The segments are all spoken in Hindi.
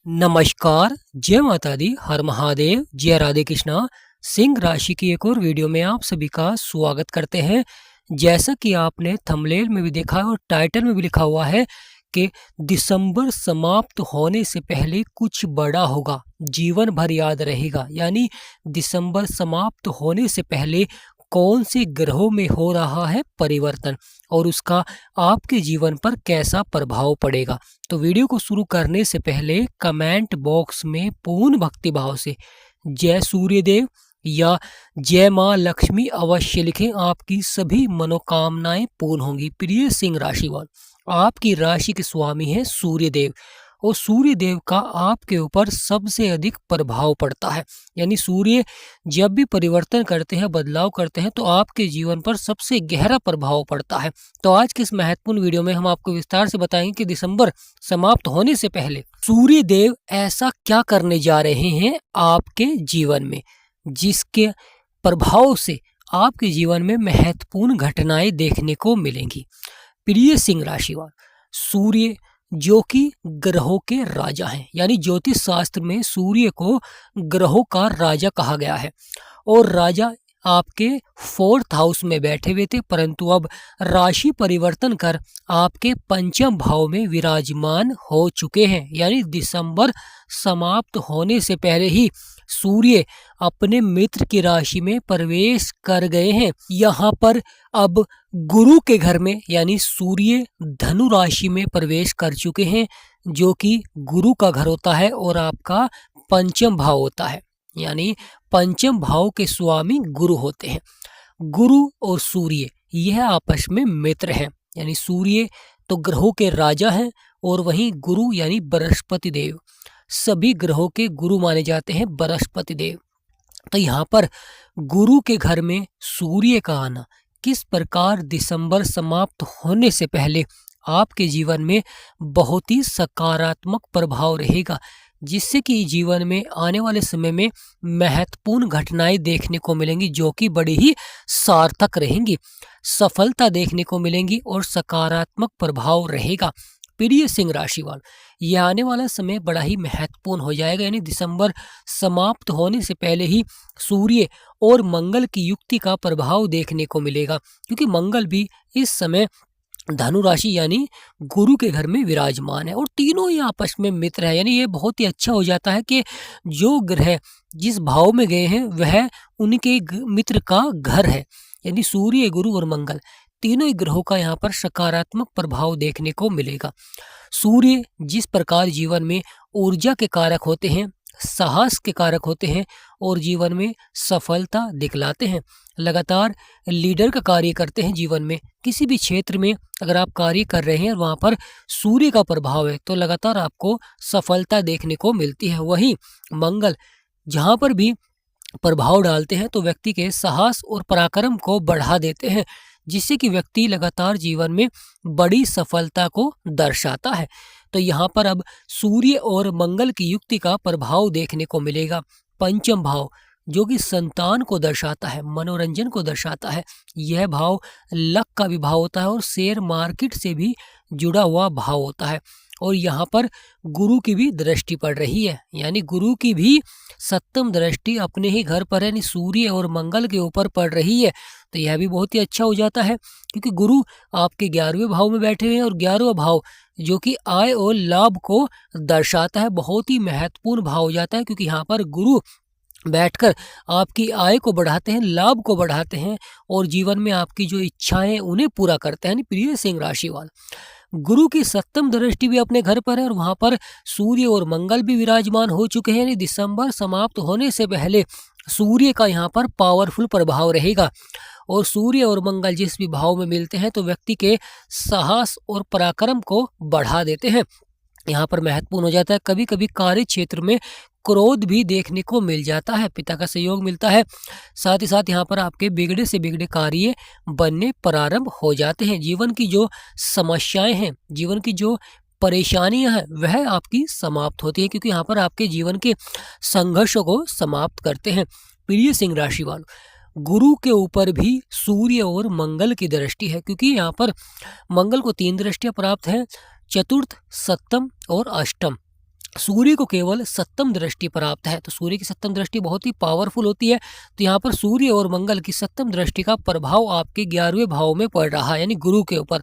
नमस्कार, जय माता दी, हर महादेव, जय राधे कृष्णा। सिंह राशि की एक और वीडियो में आप सभी का स्वागत करते हैं। जैसा कि आपने थंबनेल में भी देखा और टाइटल में भी लिखा हुआ है कि दिसंबर समाप्त होने से पहले कुछ बड़ा होगा, जीवन भर याद रहेगा। यानी दिसंबर समाप्त होने से पहले कौन से ग्रहों में हो रहा है परिवर्तन और उसका आपके जीवन पर कैसा प्रभाव पड़ेगा। तो वीडियो को शुरू करने से पहले कमेंट बॉक्स में पूर्ण भक्ति भाव से जय सूर्यदेव या जय मां लक्ष्मी अवश्य लिखें। आपकी सभी मनोकामनाएं पूर्ण होंगी। प्रिय सिंह राशिवाल, आपकी राशि के स्वामी है सूर्यदेव और सूर्यदेव का आपके ऊपर सबसे अधिक प्रभाव पड़ता है। यानी सूर्य जब भी परिवर्तन करते हैं, बदलाव करते हैं, तो आपके जीवन पर सबसे गहरा प्रभाव पड़ता है। तो आज के इस महत्वपूर्ण वीडियो में हम आपको विस्तार से बताएंगे कि दिसंबर समाप्त होने से पहले सूर्यदेव ऐसा क्या करने जा रहे हैं आपके जीवन में, जिसके प्रभाव से आपके जीवन में महत्वपूर्ण घटनाएं देखने को मिलेंगी। प्रिय सिंह राशिवाल, सूर्य जो कि ग्रहों के राजा हैं, यानी ज्योतिष शास्त्र में सूर्य को ग्रहों का राजा कहा गया है और राजा आपके 4th हाउस में बैठे हुए थे, परंतु अब राशि परिवर्तन कर आपके पंचम भाव में विराजमान हो चुके हैं। यानी दिसंबर समाप्त होने से पहले ही सूर्य अपने मित्र की राशि में प्रवेश कर गए हैं। यहाँ पर अब गुरु के घर में यानी सूर्य धनु राशि में प्रवेश कर चुके हैं, जो कि गुरु का घर होता है और आपका पंचम भाव होता है। यानी पंचम भाव के स्वामी गुरु होते हैं। गुरु और सूर्य यह आपस में मित्र हैं। यानी सूर्य तो ग्रहों के राजा हैं और वहीं गुरु यानी बृहस्पति देव, सभी ग्रहों के गुरु माने जाते हैं बृहस्पति देव। तो यहाँ पर गुरु के घर में सूर्य का आना किस प्रकार दिसंबर समाप्त होने से पहले आपके जीवन में बहुत ही सकारात्मक प्रभाव रहेगा, जिससे कि जीवन में आने वाले समय में महत्वपूर्ण घटनाएं देखने को मिलेंगी, जो कि बड़ी ही सार्थक रहेंगी, सफलता देखने को मिलेंगी और सकारात्मक प्रभाव रहेगा। प्रिय सिंह राशिवाल, यह आने वाला समय बड़ा ही महत्वपूर्ण हो जाएगा। यानी दिसंबर समाप्त होने से पहले ही सूर्य और मंगल की युक्ति का प्रभाव देखने को मिलेगा, क्योंकि मंगल भी इस समय धनु राशि यानी गुरु के घर में विराजमान है और तीनों ही आपस में मित्र है। यानी ये बहुत ही अच्छा हो जाता है कि जो ग्रह जिस भाव में गए हैं वह उनके मित्र का घर है। यानी सूर्य, गुरु और मंगल तीनों ही ग्रहों का यहाँ पर सकारात्मक प्रभाव देखने को मिलेगा। सूर्य जिस प्रकार जीवन में ऊर्जा के कारक होते हैं, साहस के कारक होते हैं और जीवन में सफलता दिखलाते हैं, लगातार लीडर का कार्य करते हैं। जीवन में किसी भी क्षेत्र में अगर आप कार्य कर रहे हैं और वहाँ पर सूर्य का प्रभाव है तो लगातार आपको सफलता देखने को मिलती है। वहीं मंगल जहाँ पर भी प्रभाव डालते हैं तो व्यक्ति के साहस और पराक्रम को बढ़ा देते हैं, जिससे कि व्यक्ति लगातार जीवन में बड़ी सफलता को दर्शाता है। तो यहाँ पर अब सूर्य और मंगल की युक्ति का प्रभाव देखने को मिलेगा। पंचम भाव जो कि संतान को दर्शाता है, मनोरंजन को दर्शाता है, यह भाव लक का भी भाव होता है और शेयर मार्केट से भी जुड़ा हुआ भाव होता है। और यहाँ पर गुरु की भी दृष्टि पड़ रही है, यानी गुरु की भी 7वीं दृष्टि अपने ही घर पर यानी सूर्य और मंगल के ऊपर पड़ रही है। तो यह भी बहुत ही अच्छा हो जाता है, क्योंकि गुरु आपके 11वें भाव में बैठे हुए हैं और 11वां भाव जो कि आय और लाभ को दर्शाता है, बहुत ही महत्वपूर्ण भाव हो जाता है, क्योंकि यहाँ पर गुरु बैठकर आपकी आय को बढ़ाते हैं, लाभ को बढ़ाते हैं और जीवन में आपकी जो इच्छाएं उन्हें पूरा करते हैं। प्रिय सिंह राशिवाल, गुरु की 7वीं दृष्टि भी अपने घर पर है और वहां पर सूर्य और मंगल भी विराजमान हो चुके हैं। यानी दिसंबर समाप्त होने से पहले सूर्य का यहाँ पर पावरफुल प्रभाव रहेगा और सूर्य और मंगल जिस भी भाव में मिलते हैं तो व्यक्ति के साहस और पराक्रम को बढ़ा देते हैं। यहाँ पर महत्वपूर्ण हो जाता है, कभी कभी कार्य क्षेत्र में क्रोध भी देखने को मिल जाता है, पिता का सहयोग मिलता है। साथ ही साथ यहाँ पर आपके बिगड़े से बिगड़े कार्य बनने प्रारंभ हो जाते हैं। जीवन की जो समस्याएं हैं, जीवन की जो परेशानियां हैं वह आपकी समाप्त होती है, क्योंकि यहाँ पर आपके जीवन के संघर्षों को समाप्त करते हैं। प्रिय सिंह राशि वालों, गुरु के ऊपर भी सूर्य और मंगल की दृष्टि है, क्योंकि यहाँ पर मंगल को 3 दृष्टियां प्राप्त हैं, चतुर्थ, सप्तम और अष्टम। सूर्य को केवल सप्तम दृष्टि प्राप्त है। तो सूर्य की सप्तम दृष्टि बहुत ही पावरफुल होती है। तो यहाँ पर सूर्य और मंगल की सप्तम दृष्टि का प्रभाव आपके 11वें भाव में पड़ रहा है, यानी गुरु के ऊपर।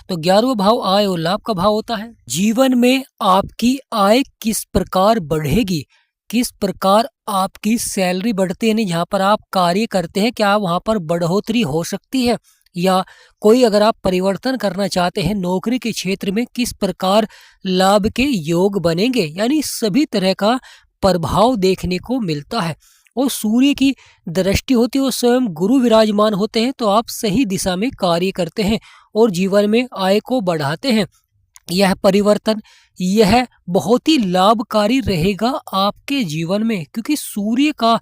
तो 11वां भाव आय और लाभ का भाव होता है। जीवन में आपकी आय किस प्रकार बढ़ेगी, किस प्रकार आपकी सैलरी बढ़ती है, यानी जहाँ पर आप कार्य करते हैं क्या वहाँ पर बढ़ोतरी हो सकती है, या कोई अगर आप परिवर्तन करना चाहते हैं नौकरी के क्षेत्र में किस प्रकार लाभ के योग बनेंगे, यानी सभी तरह का प्रभाव देखने को मिलता है। और सूर्य की दृष्टि होती है, वो स्वयं गुरु विराजमान होते हैं, तो आप सही दिशा में कार्य करते हैं और जीवन में आय को बढ़ाते हैं। यह परिवर्तन यह बहुत ही लाभकारी रहेगा आपके जीवन में, क्योंकि सूर्य का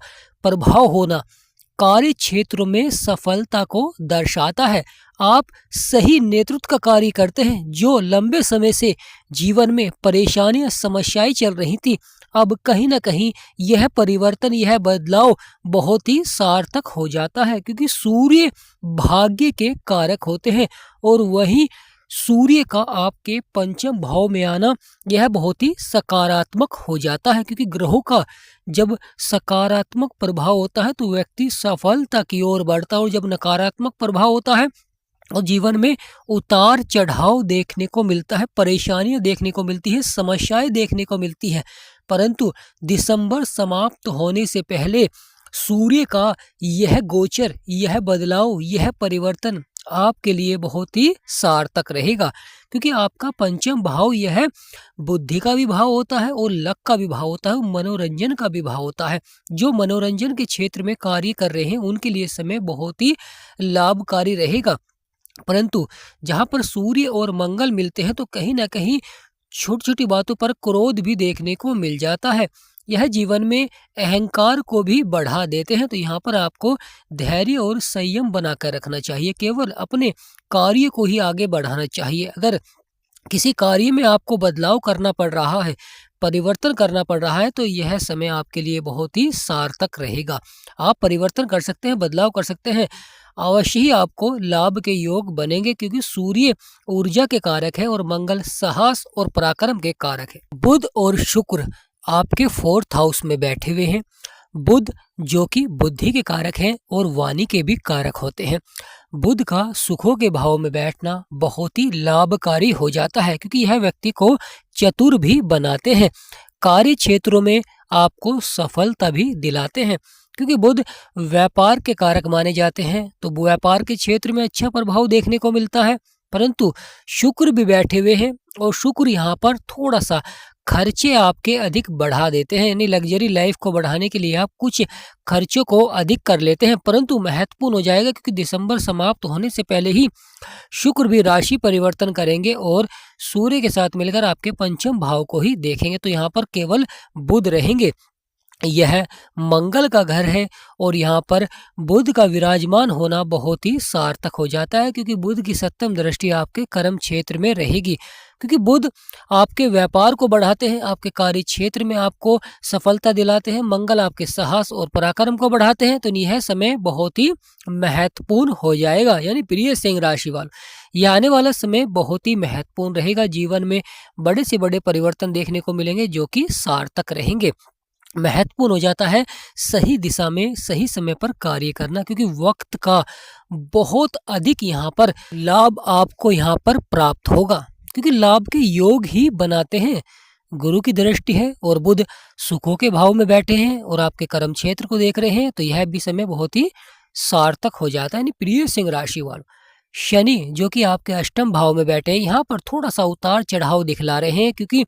प्रभाव होना कार्य क्षेत्र में सफलता को दर्शाता है। आप सही नेतृत्व का कार्य करते हैं। जो लंबे समय से जीवन में परेशानियां समस्याएं चल रही थी, अब कहीं ना कहीं यह परिवर्तन, यह बदलाव बहुत ही सार्थक हो जाता है, क्योंकि सूर्य भाग्य के कारक होते हैं और वही सूर्य का आपके पंचम भाव में आना यह बहुत ही सकारात्मक हो जाता है, क्योंकि ग्रहों का जब सकारात्मक प्रभाव होता है तो व्यक्ति सफलता की ओर बढ़ता है, और जब नकारात्मक प्रभाव होता है और जीवन में उतार चढ़ाव देखने को मिलता है, परेशानियां देखने को मिलती है, समस्याएं देखने को मिलती है। परंतु दिसंबर समाप्त होने से पहले सूर्य का यह गोचर, यह बदलाव, यह परिवर्तन आपके लिए बहुत ही सार्थक रहेगा, क्योंकि आपका पंचम भाव यह बुद्धि का भी भाव होता है और लक का भी भाव होता है, मनोरंजन का भी भाव होता है। जो मनोरंजन के क्षेत्र में कार्य कर रहे हैं उनके लिए समय बहुत ही लाभकारी रहेगा। परंतु जहाँ पर सूर्य और मंगल मिलते हैं तो कहीं ना कहीं छोटी छोटी बातों पर क्रोध भी देखने को मिल जाता है। यह जीवन में अहंकार को भी बढ़ा देते हैं। तो यहाँ पर आपको धैर्य और संयम बनाकर रखना चाहिए, केवल अपने कार्य को ही आगे बढ़ाना चाहिए। अगर किसी कार्य में आपको बदलाव करना पड़ रहा है, परिवर्तन करना पड़ रहा है, तो यह समय आपके लिए बहुत ही सार्थक रहेगा। आप परिवर्तन कर सकते हैं, बदलाव कर सकते हैं, अवश्य ही आपको लाभ के योग बनेंगे, क्योंकि सूर्य ऊर्जा के कारक है और मंगल साहस और पराक्रम के कारक है। बुध और शुक्र आपके 4th हाउस में बैठे हुए हैं। बुध जो कि बुद्धि के कारक हैं और वाणी के भी कारक होते हैं। बुध का सुखों के भाव में बैठना बहुत ही लाभकारी हो जाता है, क्योंकि यह व्यक्ति को चतुर भी बनाते हैं, कार्य क्षेत्रों में आपको सफलता भी दिलाते हैं, क्योंकि बुध व्यापार के कारक माने जाते हैं। तो व्यापार के क्षेत्र में अच्छा प्रभाव देखने को मिलता है। परंतु शुक्र भी बैठे हुए हैं और शुक्र यहाँ पर थोड़ा सा खर्चे आपके अधिक बढ़ा देते हैं, यानी लग्जरी लाइफ को बढ़ाने के लिए आप कुछ खर्चों को अधिक कर लेते हैं। परंतु महत्वपूर्ण हो जाएगा, क्योंकि दिसंबर समाप्त होने से पहले ही शुक्र भी राशि परिवर्तन करेंगे और सूर्य के साथ मिलकर आपके पंचम भाव को ही देखेंगे। तो यहाँ पर केवल बुध रहेंगे। यह मंगल का घर है और यहाँ पर बुध का विराजमान होना बहुत ही सार्थक हो जाता है, क्योंकि बुध की सप्तम दृष्टि आपके कर्म क्षेत्र में रहेगी। क्योंकि बुध आपके व्यापार को बढ़ाते हैं, आपके कार्य क्षेत्र में आपको सफलता दिलाते हैं, मंगल आपके साहस और पराक्रम को बढ़ाते हैं। तो यह समय बहुत ही महत्वपूर्ण हो जाएगा, यानी प्रिय सिंह राशि वालों, यह आने वाला समय बहुत ही महत्वपूर्ण रहेगा। जीवन में बड़े से बड़े परिवर्तन देखने को मिलेंगे जो कि सार्थक रहेंगे। महत्वपूर्ण हो जाता है सही दिशा में सही समय पर कार्य करना, क्योंकि वक्त का बहुत अधिक यहाँ पर लाभ आपको यहाँ पर प्राप्त होगा, क्योंकि लाभ के योग ही बनाते हैं। गुरु की दृष्टि है और बुध सुखों के भाव में बैठे हैं और आपके कर्म क्षेत्र को देख रहे हैं, तो यह भी समय बहुत ही सार्थक हो जाता है। यानी प्रिय सिंह राशि वालों, शनि जो कि आपके अष्टम भाव में बैठे हैं, यहाँ पर थोड़ा सा उतार चढ़ाव दिखला रहे हैं, क्योंकि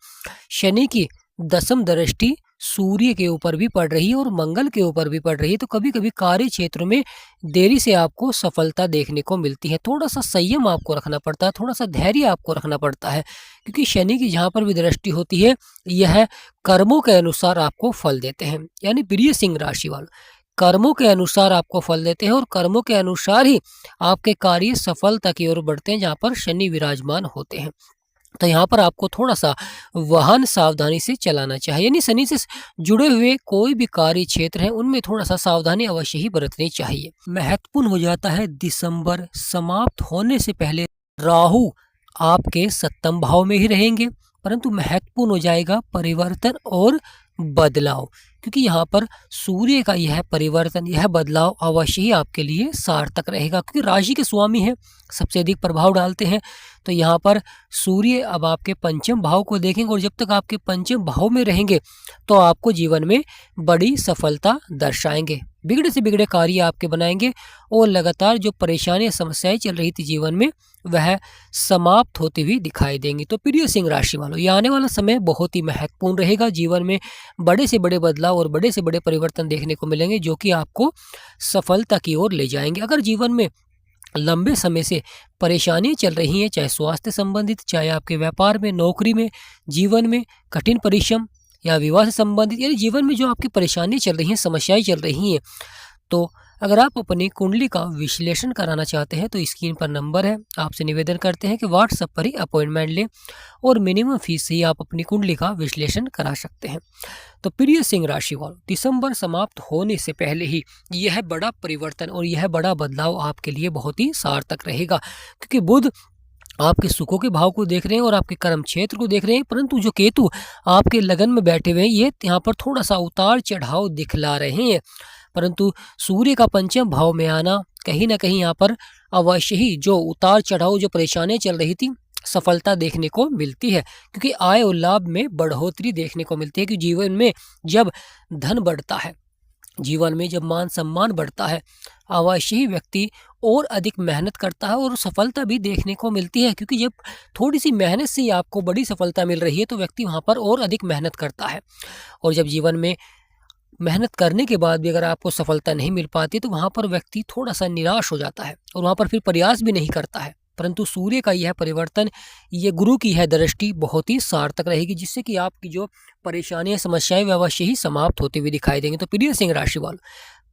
शनि की दसम दृष्टि सूर्य के ऊपर भी पड़ रही है और मंगल के ऊपर भी पड़ रही है। तो कभी कभी कार्य क्षेत्र में देरी से आपको सफलता देखने को मिलती है। थोड़ा सा संयम आपको रखना पड़ता है, थोड़ा सा धैर्य आपको रखना पड़ता है, क्योंकि शनि की जहाँ पर भी दृष्टि होती है यह कर्मों के अनुसार आपको फल देते हैं। यानी प्रिय सिंह राशि वालों, कर्मों के अनुसार आपको फल देते हैं और कर्मों के अनुसार ही आपके कार्य सफलता की ओर बढ़ते हैं, जहाँ पर शनि विराजमान होते हैं। तो यहाँ पर आपको थोड़ा सा वाहन सावधानी से चलाना चाहिए, यानी शनि से जुड़े हुए कोई भी कार्य क्षेत्र है उनमें थोड़ा सा सावधानी अवश्य ही बरतनी चाहिए। महत्वपूर्ण हो जाता है दिसंबर समाप्त होने से पहले राहु आपके सप्तम भाव में ही रहेंगे परंतु महत्वपूर्ण हो जाएगा परिवर्तन और बदलाव, क्योंकि यहाँ पर सूर्य का यह परिवर्तन, यह बदलाव अवश्य ही आपके लिए सार्थक रहेगा, क्योंकि राशि के स्वामी हैं, सबसे अधिक प्रभाव डालते हैं। तो यहाँ पर सूर्य अब आपके पंचम भाव को देखेंगे, और जब तक आपके पंचम भाव में रहेंगे तो आपको जीवन में बड़ी सफलता दर्शाएंगे, बिगड़े से बिगड़े कार्य आपके बनाएंगे, और लगातार जो परेशानियां समस्याएं चल रही थी जीवन में वह समाप्त होती हुई दिखाई देंगी। तो प्रिय सिंह राशि वालों, ये आने वाला समय बहुत ही महत्वपूर्ण रहेगा। जीवन में बड़े से बड़े बदलाव और बड़े से बड़े परिवर्तन देखने को मिलेंगे, जो कि आपको सफलता की ओर ले जाएंगे। अगर जीवन में लंबे समय से परेशानियां चल रही हैं, चाहे स्वास्थ्य संबंधित, चाहे आपके व्यापार में, नौकरी में, जीवन में कठिन परिश्रम या विवाह से संबंधित, यानी जीवन में जो आपकी परेशानी चल रही हैं, समस्याएं चल रही हैं, तो अगर आप अपनी कुंडली का विश्लेषण कराना चाहते हैं तो स्क्रीन पर नंबर है, आपसे निवेदन करते हैं कि व्हाट्सएप पर ही अपॉइंटमेंट लें, और मिनिमम फीस से ही आप अपनी कुंडली का विश्लेषण करा सकते हैं। तो प्रिय सिंह राशि वालों, दिसंबर समाप्त होने से पहले ही यह बड़ा परिवर्तन और यह बड़ा बदलाव आपके लिए बहुत ही सार्थक रहेगा, क्योंकि बुध आपके सुखों के भाव को देख रहे हैं और आपके कर्म क्षेत्र को देख रहे हैं, परंतु जो केतु आपके लगन में बैठे हुए हैं, ये यहाँ पर थोड़ा सा उतार चढ़ाव दिखला रहे हैं। परंतु सूर्य का पंचम भाव में आना कहीं ना कहीं यहाँ पर अवश्य ही जो उतार चढ़ाव, जो परेशानियां चल रही थी, सफलता देखने को मिलती है, क्योंकि आय और लाभ में बढ़ोतरी देखने को मिलती है। कि जीवन में जब धन बढ़ता है, जीवन में जब मान सम्मान बढ़ता है, अवश्य ही व्यक्ति और अधिक मेहनत करता है और सफलता भी देखने को मिलती है, क्योंकि जब थोड़ी सी मेहनत से ही आपको बड़ी सफलता मिल रही है तो व्यक्ति वहाँ पर और अधिक मेहनत करता है। और जब जीवन में मेहनत करने के बाद भी अगर आपको सफलता नहीं मिल पाती तो वहाँ पर व्यक्ति थोड़ा सा निराश हो जाता है और वहाँ पर फिर प्रयास भी नहीं करता है। परंतु सूर्य का यह परिवर्तन, ये गुरु की यह दृष्टि बहुत ही सार्थक रहेगी, जिससे कि आपकी जो परेशानियां, समस्याएं वे अवश्य ही समाप्त होती हुई दिखाई देंगी। तो प्रिय सिंह राशि वालों,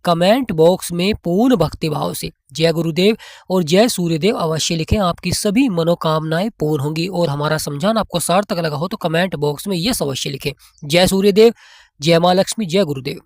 कमेंट बॉक्स में पूर्ण भक्ति भाव से जय गुरुदेव और जय सूर्यदेव अवश्य लिखें, आपकी सभी मनोकामनाएं पूर्ण होंगी। और हमारा समझाना आपको सार्थक लगा हो तो कमेंट बॉक्स में यस अवश्य लिखें। जय सूर्यदेव, जय माँ लक्ष्मी, जय गुरुदेव।